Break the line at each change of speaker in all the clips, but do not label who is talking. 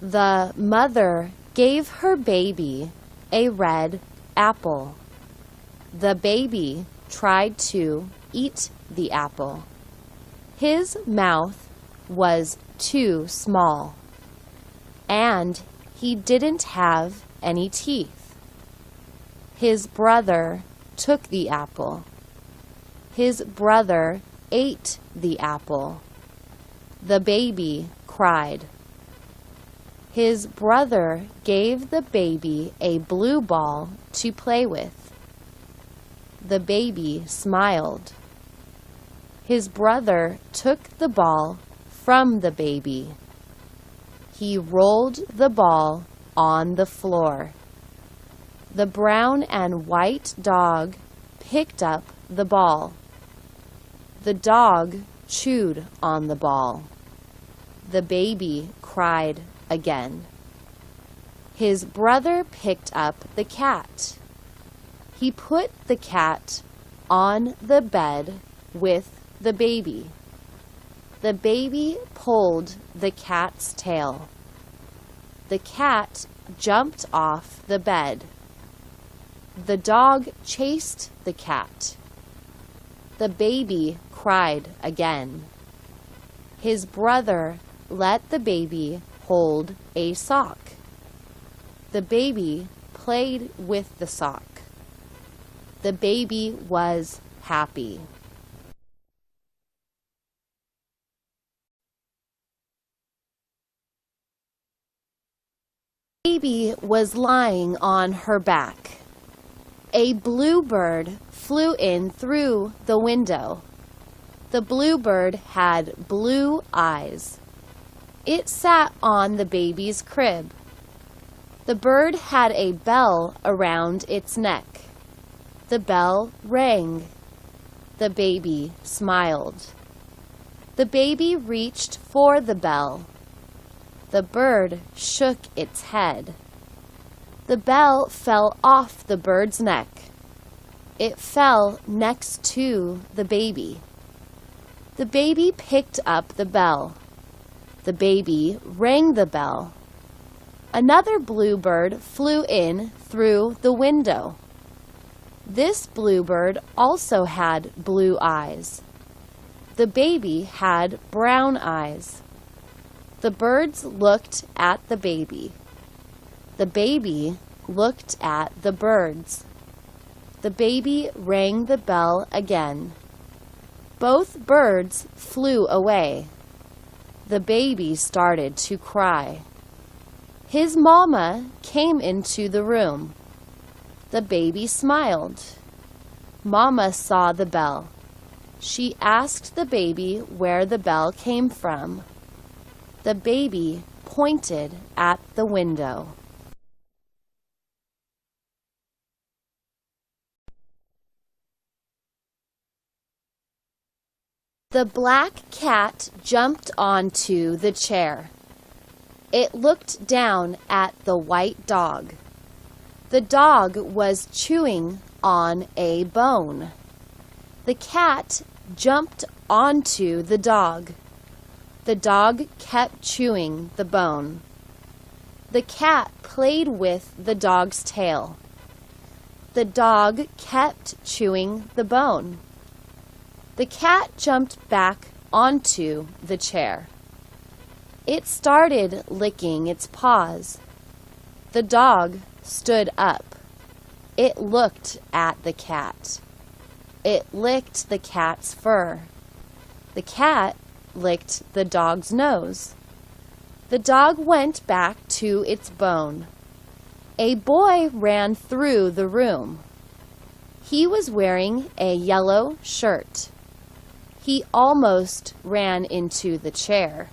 The mother gave her baby a red apple. The baby tried to eat the apple. His mouth was too small, and he didn't have any teeth. His brother took the apple. His brother ate the apple. The baby cried. His brother gave the baby a blue ball to play with. The baby smiled. His brother took the ball from the baby. He rolled the ball on the floor. The brown and white dog picked up the ball. The dog chewed on the ball. The baby cried again. His brother picked up the cat. He put the cat on the bed with the baby. The baby pulled the cat's tail. The cat jumped off the bed. The dog chased the cat. The baby cried again. His brother let the baby hold a sock. The baby played with the sock. The baby was happy. The baby was lying on her back. A bluebird flew in through the window. The bluebird had blue eyes. It sat on the baby's crib. The bird had a bell around its neck. The bell rang. The baby smiled. The baby reached for the bell. The bird shook its head. The bell fell off the bird's neck. It fell next to the baby. The baby picked up the bell. The baby rang the bell. Another bluebird flew in through the window. This bluebird also had blue eyes. The baby had brown eyes. The birds looked at the baby. The baby looked at the birds. The baby rang the bell again. Both birds flew away. The baby started to cry. His mama came into the room. The baby smiled. Mama saw the bell. She asked the baby where the bell came from. The baby pointed at the window. The black cat jumped onto the chair. It looked down at the white dog. The dog was chewing on a bone. The cat jumped onto the dog. The dog kept chewing the bone. The cat played with the dog's tail. The dog kept chewing the bone. The cat jumped back onto the chair. It started licking its paws. The dog stood up. It looked at the cat. It licked the cat's fur. The cat licked the dog's nose. The dog went back to its bone. A boy ran through the room. He was wearing a yellow shirt. He almost ran into the chair.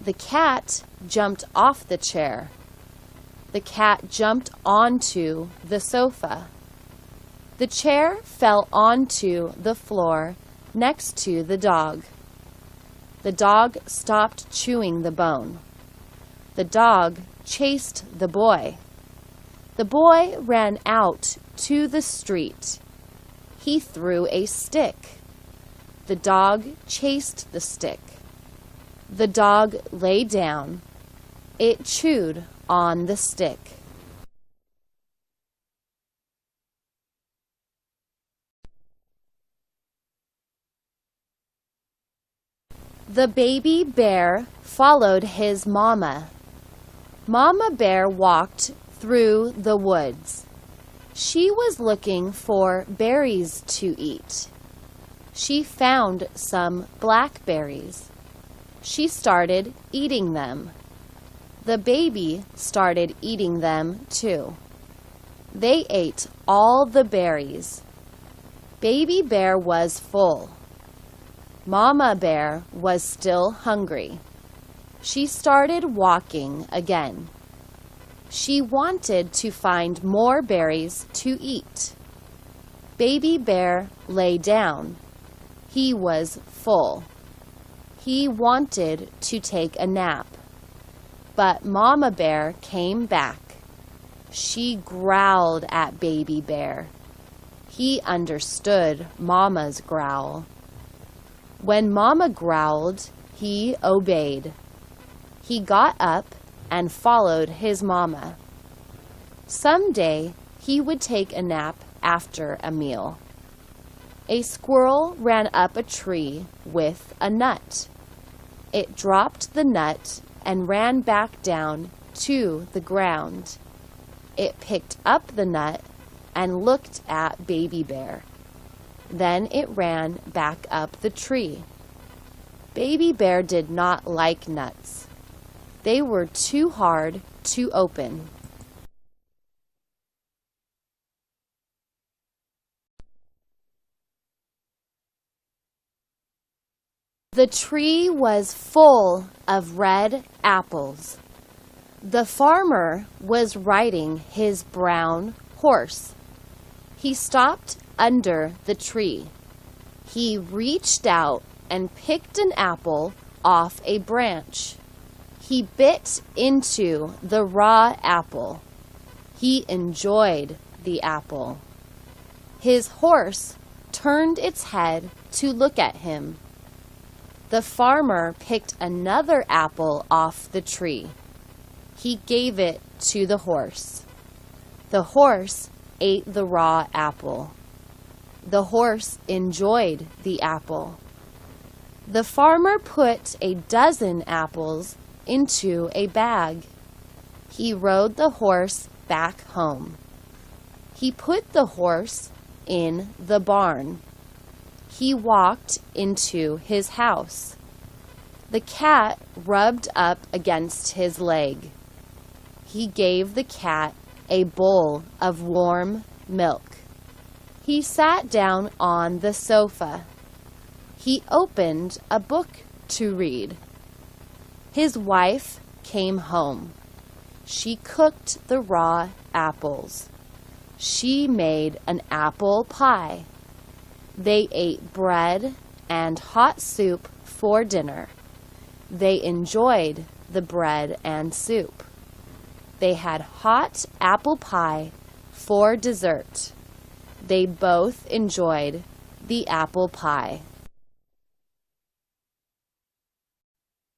The cat jumped off the chair. The cat jumped onto the sofa. The chair fell onto the floor next to the dog. The dog stopped chewing the bone. The dog chased the boy. The boy ran out to the street. He threw a stick. The dog chased the stick. The dog lay down. It chewed on the stick. The baby bear followed his mama. Mama bear walked through the woods. She was looking for berries to eat. She found some blackberries. She started eating them. The baby started eating them too. They ate all the berries. Baby bear was full. Mama bear was still hungry. She started walking again. She wanted to find more berries to eat. Baby bear lay down. He was full. He wanted to take a nap. But Mama bear came back. She growled at baby bear. He understood Mama's growl. When Mama growled, he obeyed. He got up and followed his mama. Someday he would take a nap after a meal. A squirrel ran up a tree with a nut. It dropped the nut and ran back down to the ground. It picked up the nut and looked at baby bear. Then it ran back up the tree. Baby bear did not like nuts. They were too hard to open. The tree was full of red apples. The farmer was riding his brown horse. He stopped under the tree. He reached out and picked an apple off a branch. He bit into the raw apple. He enjoyed the apple. His horse turned its head to look at him. The farmer picked another apple off the tree. He gave it to the horse. The horse ate the raw apple. The horse enjoyed the apple. The farmer put a dozen apples into a bag. He rode the horse back home. He put the horse in the barn. He walked into his house. The cat rubbed up against his leg. He gave the cat a bowl of warm milk. He sat down on the sofa. He opened a book to read. His wife came home. She cooked the raw apples. She made an apple pie. They ate bread and hot soup for dinner. They enjoyed the bread and soup. They had hot apple pie for dessert. They both enjoyed the apple pie.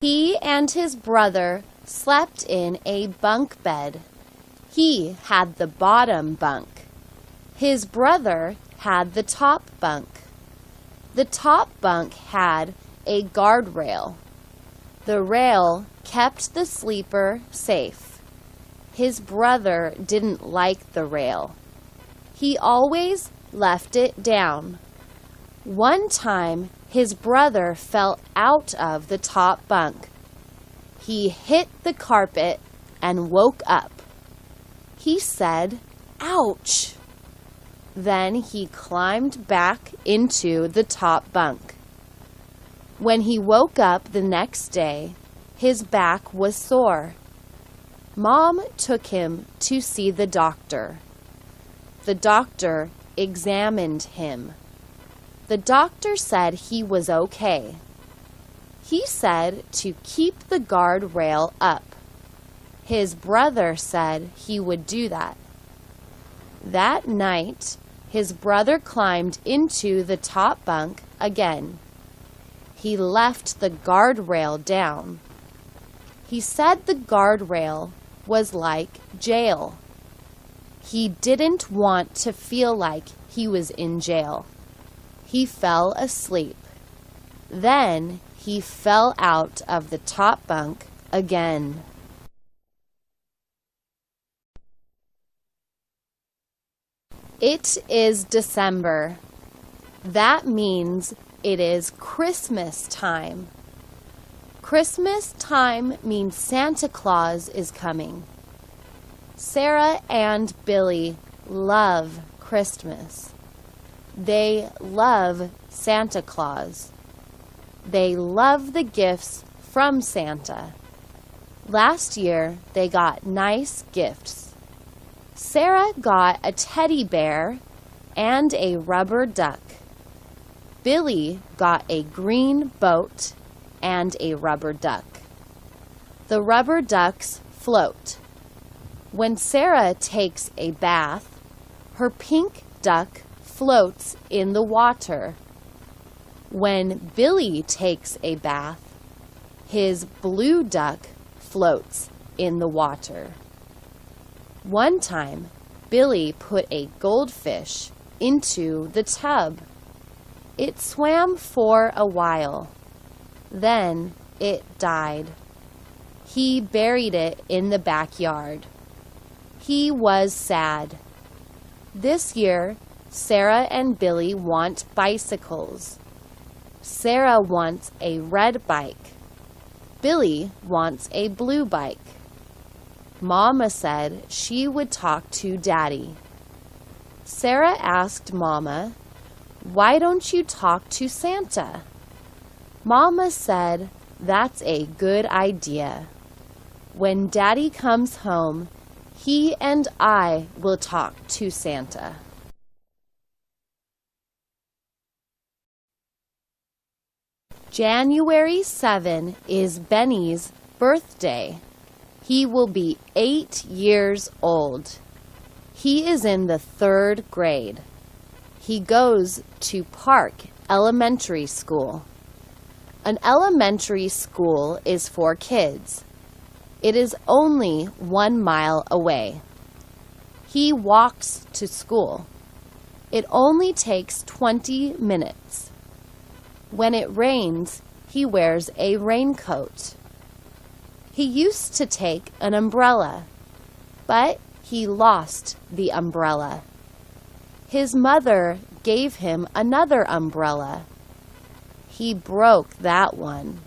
He and his brother slept in a bunk bed. He had the bottom bunk. His brother had the top bunk. The top bunk had a guardrail. The rail kept the sleeper safe. His brother didn't like the rail. He always left it down. One time, his brother fell out of the top bunk. He hit the carpet and woke up. He said, "Ouch!" Then he climbed back into the top bunk. When he woke up the next day, his back was sore. Mom took him to see the doctor. The doctor examined him. The doctor said he was okay. He said to keep the guardrail up. His brother said he would do that. That night, his brother climbed into the top bunk again. He left the guardrail down. He said the guardrail was like jail. He didn't want to feel like he was in jail. He fell asleep. Then he fell out of the top bunk again. It is December. That means it is Christmas time. Christmas time means Santa Claus is coming. Sarah and Billy love Christmas. They love Santa Claus. They love the gifts from Santa. Last year, they got nice gifts. Sarah got a teddy bear and a rubber duck. Billy got a green boat and a rubber duck. The rubber ducks float. When Sarah takes a bath, her pink duck floats in the water. When Billy takes a bath, his blue duck floats in the water. One time, Billy put a goldfish into the tub. It swam for a while. Then it died. He buried it in the backyard. He was sad. This year, Sarah and Billy want bicycles. Sarah wants a red bike. Billy wants a blue bike. Mama said she would talk to Daddy. Sarah asked Mama, "Why don't you talk to Santa?" Mama said, "That's a good idea. When Daddy comes home, he and I will talk to Santa." January 7 is Benny's birthday. He will be 8 years old. He is in the 3rd grade. He goes to Park Elementary School. An elementary school is for kids. It is only 1 mile away. He walks to school. It only takes 20 minutes. When it rains, he wears a raincoat. He used to take an umbrella, but he lost the umbrella. His mother gave him another umbrella. He broke that one.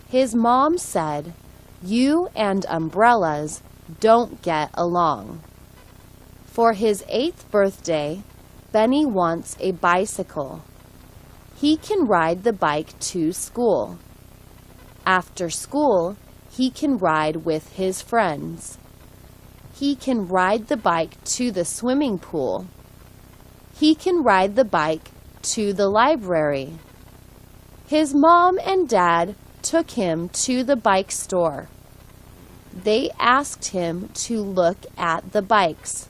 His mom said, "You and umbrellas don't get along." For his 8th birthday, Benny wants a bicycle. He can ride the bike to school. After school, he can ride with his friends. He can ride the bike to the swimming pool. He can ride the bike to the library. His mom and dad took him to the bike store. They asked him to look at the bikes.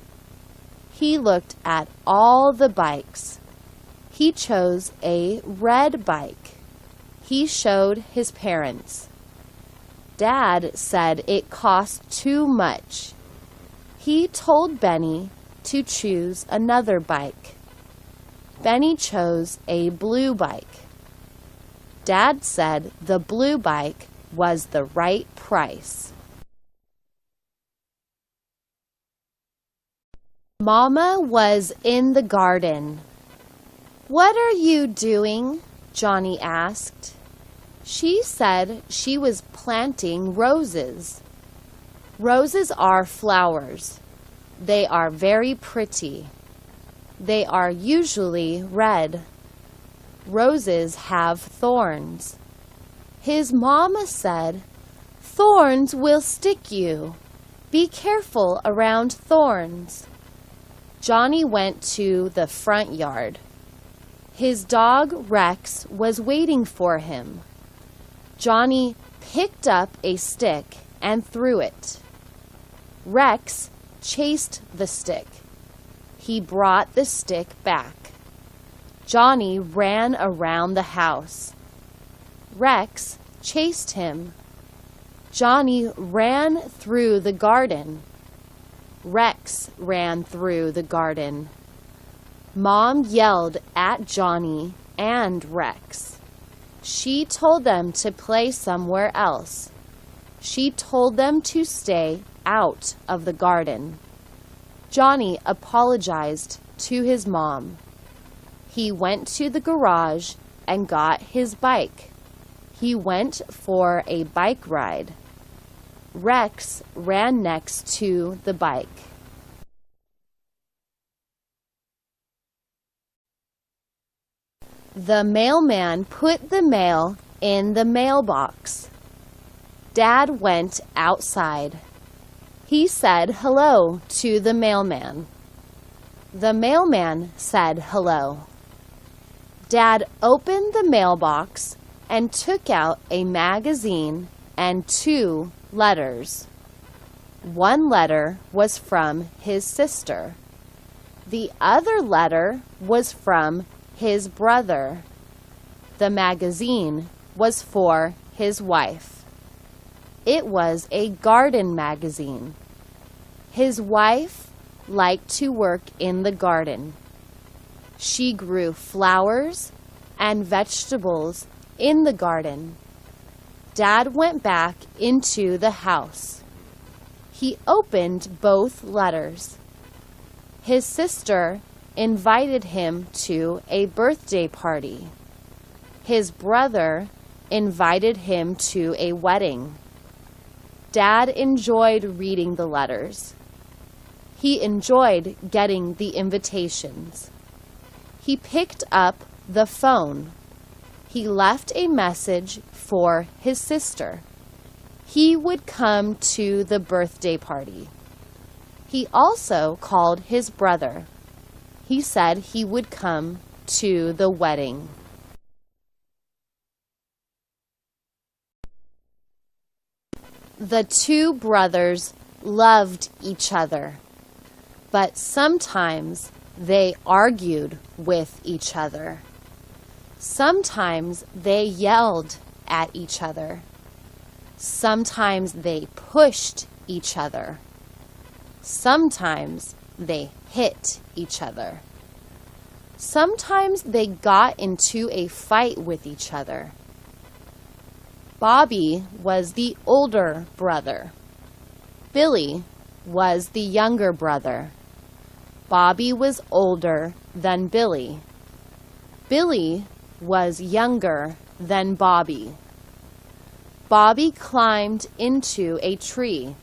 He looked at all the bikes. He chose a red bike. He showed his parents. Dad said it cost too much. He told Benny to choose another bike. Benny chose a blue bike. Dad said the blue bike was the right price. Mama was in the garden. "What are you doing?" Johnny asked. She said she was planting roses. Roses are flowers. They are very pretty. They are usually red. Roses have thorns. His mama said, "Thorns will stick you. Be careful around thorns." Johnny went to the front yard. His dog Rex was waiting for him. Johnny picked up a stick and threw it. Rex chased the stick. He brought the stick back. Johnny ran around the house. Rex chased him. Johnny ran through the garden. Rex ran through the garden. Mom yelled at Johnny and Rex. She told them to play somewhere else. She told them to stay out of the garden. Johnny apologized to his mom. He went to the garage and got his bike. He went for a bike ride. Rex ran next to the bike. The mailman put the mail in the mailbox. Dad went outside. He said hello to the mailman. The mailman said hello. Dad opened the mailbox and took out a magazine and 2 letters. One letter was from his sister. The other letter was from his brother. The magazine was for his wife. It was a garden magazine. His wife liked to work in the garden. She grew flowers and vegetables in the garden. Dad went back into the house. He opened both letters. His sister invited him to a birthday party. His brother invited him to a wedding. Dad enjoyed reading the letters. He enjoyed getting the invitations. He picked up the phone. He left a message for his sister. He would come to the birthday party. He also called his brother. He said he would come to the wedding. The 2 brothers loved each other, but sometimes they argued with each other. Sometimes they yelled at each other. Sometimes they pushed each other. Sometimes they hit each other. Sometimes they got into a fight with each other. Bobby was the older brother. Billy was the younger brother. Bobby was older than Billy. Billy was younger than Bobby. Bobby climbed into a tree.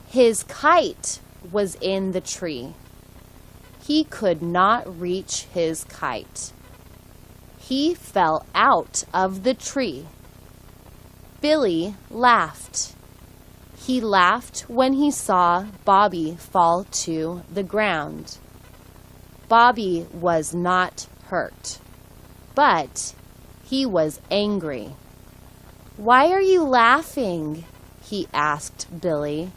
His kite was in the tree. He could not reach his kite. He fell out of the tree. Billy laughed. He laughed when he saw Bobby fall to the ground. Bobby was not hurt, but he was angry. "Why are you laughing?" he asked Billy.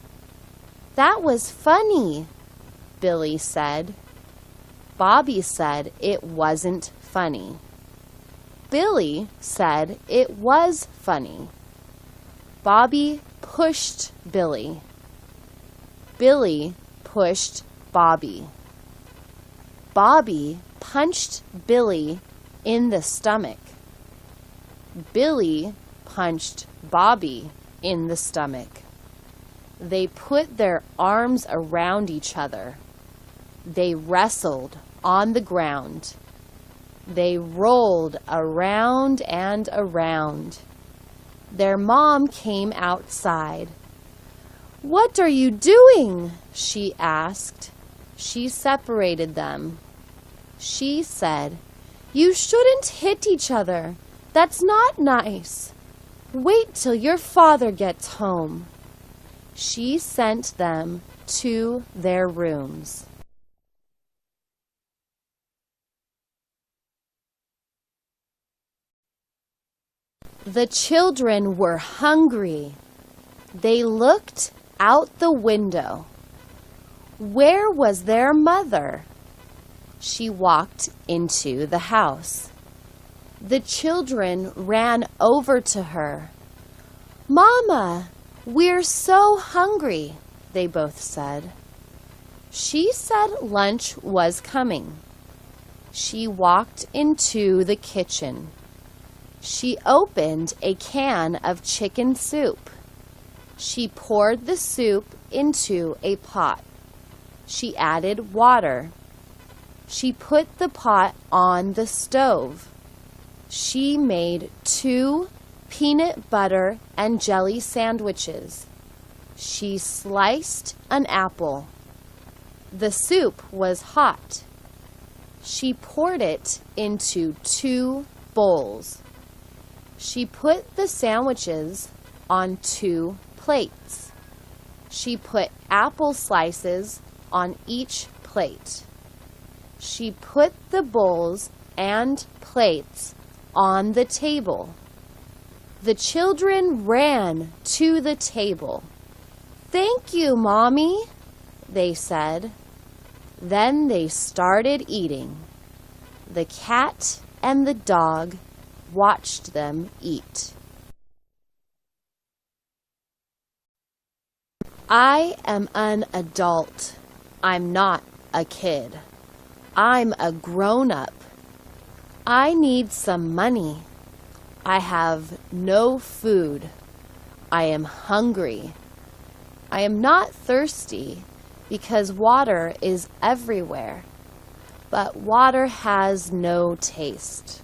"That was funny," Billy said. Bobby said it wasn't funny. Billy said it was funny. Bobby pushed Billy. Billy pushed Bobby. Bobby punched Billy in the stomach. Billy punched Bobby in the stomach. They put their arms around each other. They wrestled on the ground. They rolled around and around. Their mom came outside. "What are you doing?" she asked. She separated them. She said, "You shouldn't hit each other. That's not nice. Wait till your father gets home." She sent them to their rooms. The children were hungry. They looked out the window. Where was their mother? She walked into the house. The children ran over to her. "Mama, we're so hungry," they both said. She said lunch was coming. She walked into the kitchen. She opened a can of chicken soup. She poured the soup into a pot. She added water. She put the pot on the stove. She made 2 peanut butter and jelly sandwiches. She sliced an apple. The soup was hot. She poured it into 2 bowls. She put the sandwiches on 2 plates. She put apple slices on each plate. She put the bowls and plates on the table. The children ran to the table. "Thank you, Mommy," they said. Then they started eating. The cat and the dog watched them eat. I am an adult. I'm not a kid. I'm a grown-up. I need some money. I have no food. I am hungry. I am not thirsty because water is everywhere, but water has no taste.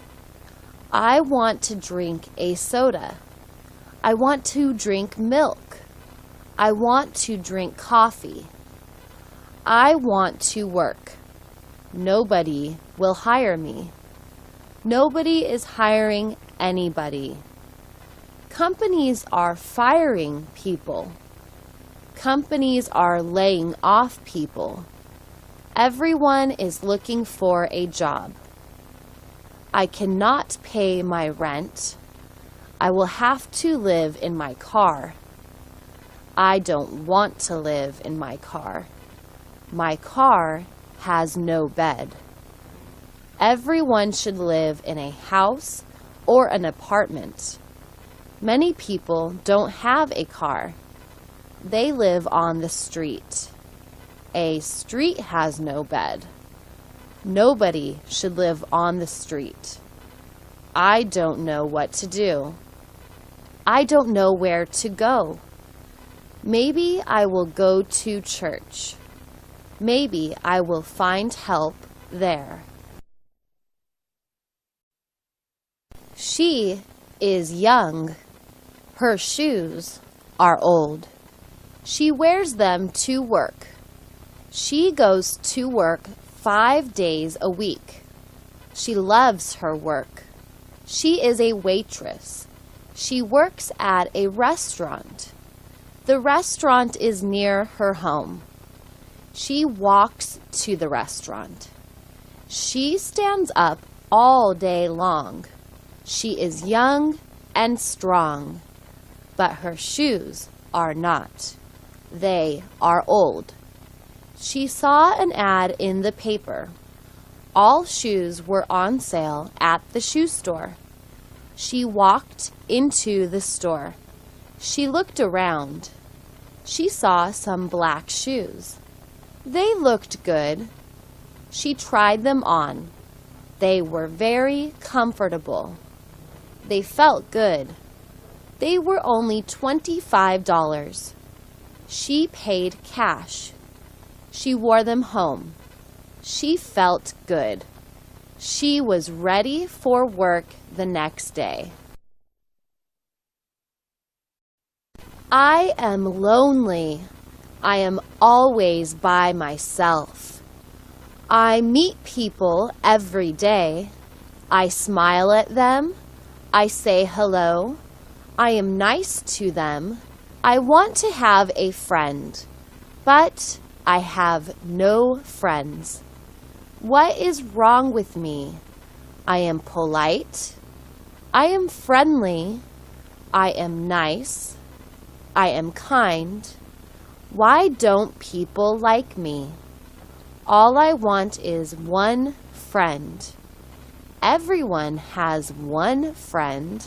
I want to drink a soda. I want to drink milk. I want to drink coffee. I want to work. Nobody will hire me. Nobody is hiring anybody. Companies are firing people. Companies are laying off people. Everyone is looking for a job. I cannot pay my rent. I will have to live in my car. I don't want to live in my car. My car has no bed. Everyone should live in a house or an apartment. Many people don't have a car. They live on the street. A street has no bed. Nobody should live on the street. I don't know what to do. I don't know where to go. Maybe I will go to church. Maybe I will find help there. She is young. Her shoes are old. She wears them to work. She goes to work 5 days a week. She loves her work. She is a waitress. She works at a restaurant. The restaurant is near her home. She walks to the restaurant. She stands up all day long. She is young and strong, but her shoes are not. They are old. She saw an ad in the paper. All shoes were on sale at the shoe store. She walked into the store. She looked around. She saw some black shoes. They looked good. She tried them on. They were very comfortable. They felt good. They were only $25. She paid cash. She wore them home. She felt good. She was ready for work the next day. I am lonely. I am always by myself. I meet people every day. I smile at them. I say hello. I am nice to them. I want to have a friend, but I have no friends. What is wrong with me? I am polite. I am friendly. I am nice. I am kind. Why don't people like me? All I want is one friend. Everyone has one friend.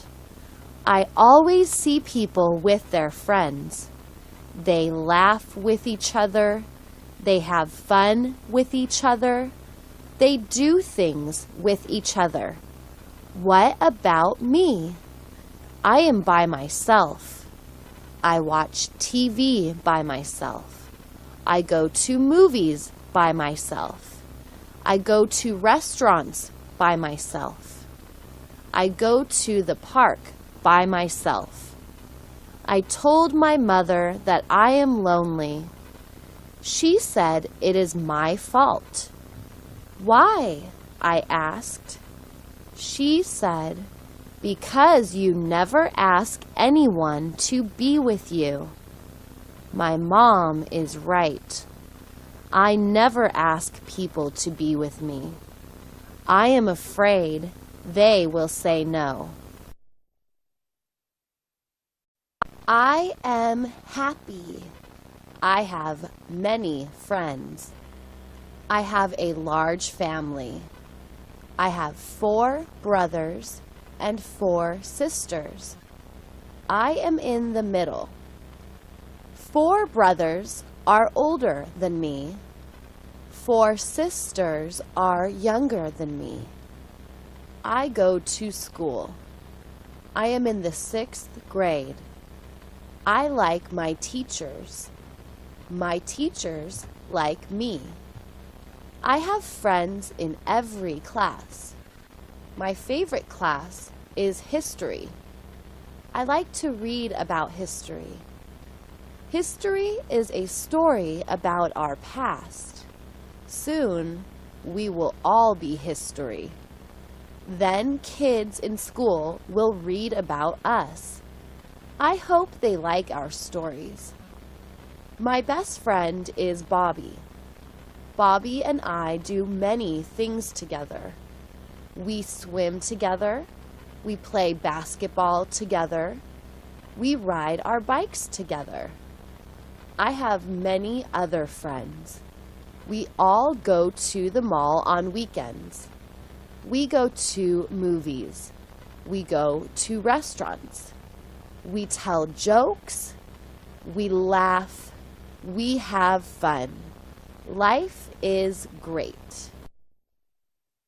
I always see people with their friends. They laugh with each other. They have fun with each other. They do things with each other. What about me? I am by myself. I watch TV by myself. I go to movies by myself. I go to restaurants by myself. I go to the park by myself. I told my mother that I am lonely. She said it is my fault. Why? I asked. She said, because you never ask anyone to be with you. My mom is right. I never ask people to be with me. I am afraid they will say no. I am happy. I have many friends. I have a large family. I have 4 brothers and 4 sisters. I am in the middle. 4 brothers are older than me. 4 sisters are younger than me. I go to school. I am in the 6th grade. I like my teachers. My teachers like me. I have friends in every class. My favorite class is history. I like to read about history. History is a story about our past. Soon, we will all be history. Then kids in school will read about us. I hope they like our stories. My best friend is Bobby. Bobby and I do many things together. We swim together. We play basketball together. We ride our bikes together. I have many other friends. We all go to the mall on weekends. We go to movies. We go to restaurants. We tell jokes. We laugh. We have fun. Life is great.